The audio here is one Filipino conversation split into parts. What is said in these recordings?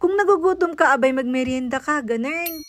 Kung nagugutom ka, abay magmerienda ka, ganun.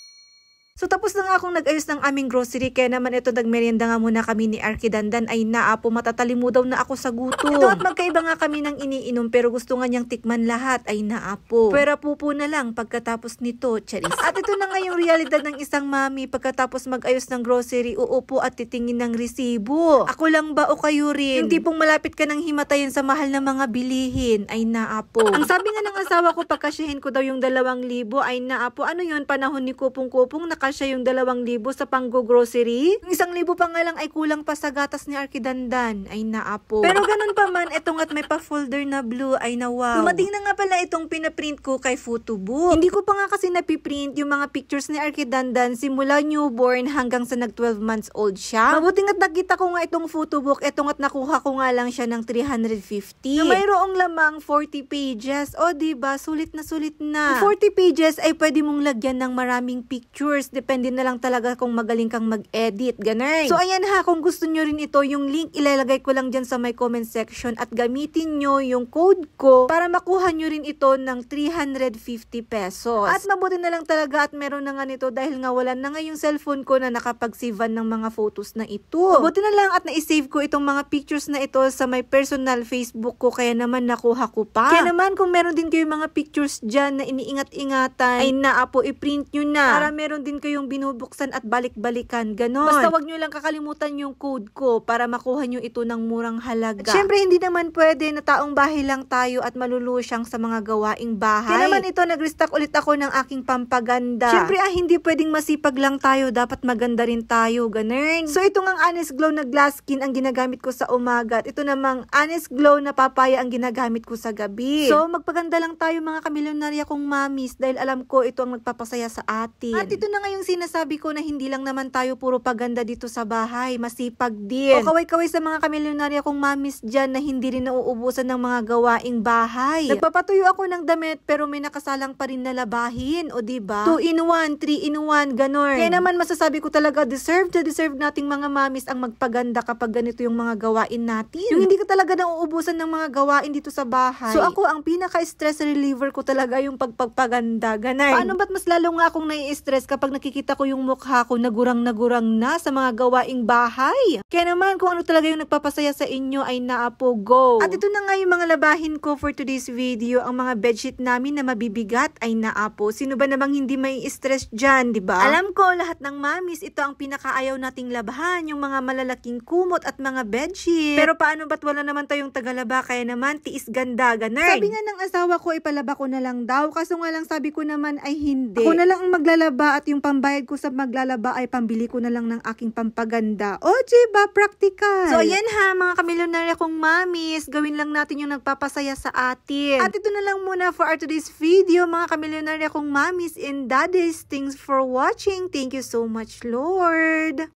So tapos na nga akong nag-ayos ng aming grocery, kaya naman ito nagmerienda nga muna kami ni Arkidandan. Ay naapo, matatalimu daw na ako sa gutom. Ito at magkaiba nga kami ng iniinom pero gusto nga niyang tikman lahat. Ay naapo, pero pupo na lang pagkatapos nito, charis. At ito na nga yung realidad ng isang mami pagkatapos mag-ayos ng grocery, uupo at titingin ng resibo. Ako lang ba o kayo rin? Yung tipong malapit ka ng himatayin sa mahal na mga bilihin. Ay naapo. Ang sabi nga ng asawa ko, pagkasyahin ko daw yung 2,000. Ay naapo, ano yun, panahon ni kupong-kupong kasya yung 2,000 sa panggo-grocery. Yung 1,000 pa nga lang ay kulang pa sa gatas ni Arkidandan. Ay naapo. Pero ganun pa man, etong at may pa-folder na blue. Ay na wow. Dumating na nga pala itong pinaprint ko kay Photobook. Hindi ko pa nga kasi napiprint yung mga pictures ni Arkidandan simula newborn hanggang sa nag-12 months old siya. Mabuting at nakita ko nga itong Photobook. Etong at nakuha ko nga lang siya ng 350. Na mayroong lamang 40 pages. O diba, sulit na sulit na. Yung 40 pages ay pwede mong lagyan ng maraming pictures. Depende na lang talaga kung magaling kang mag-edit, ganun. So ayan ha, kung gusto nyo rin ito, yung link ilalagay ko lang dyan sa my comment section at gamitin nyo yung code ko para makuha nyo rin ito ng 350 pesos. At mabuti na lang talaga at meron na nga nito dahil nga wala na nga yung cellphone ko na nakapag-savean ng mga photos na ito. Mabuti na lang at na-save ko itong mga pictures na ito sa my personal Facebook ko, kaya naman nakuha ko pa. Kaya naman kung meron din kayo mga pictures dyan na iniingat-ingatan, ay naapo, i-print nyo na para meron din kayong binubuksan at balik-balikan, ganon. Basta wag nyo lang kakalimutan yung code ko para makuha nyo ito ng murang halaga. At syempre, hindi naman pwede na taong bahay lang tayo at malulusyang sa mga gawaing bahay. Kaya naman ito, nag-restock ulit ako ng aking pampaganda. Syempre, hindi pwedeng masipag lang tayo, dapat maganda rin tayo, ganon. So, ito ngang Honest Glow na glass skin ang ginagamit ko sa umaga at ito namang Honest Glow na papaya ang ginagamit ko sa gabi. So, magpaganda lang tayo mga kamilyonarya kong mamis dahil alam ko ito ang magpapasaya sa atin. At ito na nga yung sinasabi ko na hindi lang naman tayo puro paganda dito sa bahay, masipag din. O kaway-kaway sa mga kamilyonarya kong mamis dyan na hindi rin nauubusan ng mga gawaing bahay. Nagpapatuyo ako ng damit pero may nakasalang pa rin na labahin, o diba? 2 in 1, 3 in 1, ganon. Kaya naman masasabi ko talaga deserve nating mga mamis ang magpaganda kapag ganito yung mga gawain natin. Yung hindi ka talaga nauubusan ng mga gawain dito sa bahay. So ako, ang pinaka-stress reliever ko talaga yung pagpagpaganda, ganon. Paano ba't mas lalo nga akong nai-stress kapag nakikita ko yung mukha ko nagurang-nagurang na sa mga gawaing bahay? Kaya naman kung ano talaga yung nagpapasaya sa inyo ay naapo, go! At ito na nga yung mga labahin ko for today's video. Ang mga bedsheet namin na mabibigat ay naapo. Sino ba namang hindi may stress dyan, diba? Alam ko, lahat ng mamis, ito ang pinakaayaw nating labahan, yung mga malalaking kumot at mga bedsheet. Pero paano ba't wala naman tayong tagalaba? Kaya naman, tiis ganda, ganun. Sabi nga ng asawa ko, ipalaba ko na lang daw. Kaso nga lang sabi ko naman ay hindi. Ako na lang ang maglalaba at yung pambayad ko sa maglalaba ay pambili ko na lang ng aking pampaganda. O, diba? Practical. So, ayan ha, mga kamilyonarya kong mamis, gawin lang natin yung nagpapasaya sa atin. At ito na lang muna for our today's video, mga kamilyonarya kong mamis and daddies. Thanks for watching. Thank you so much, Lord.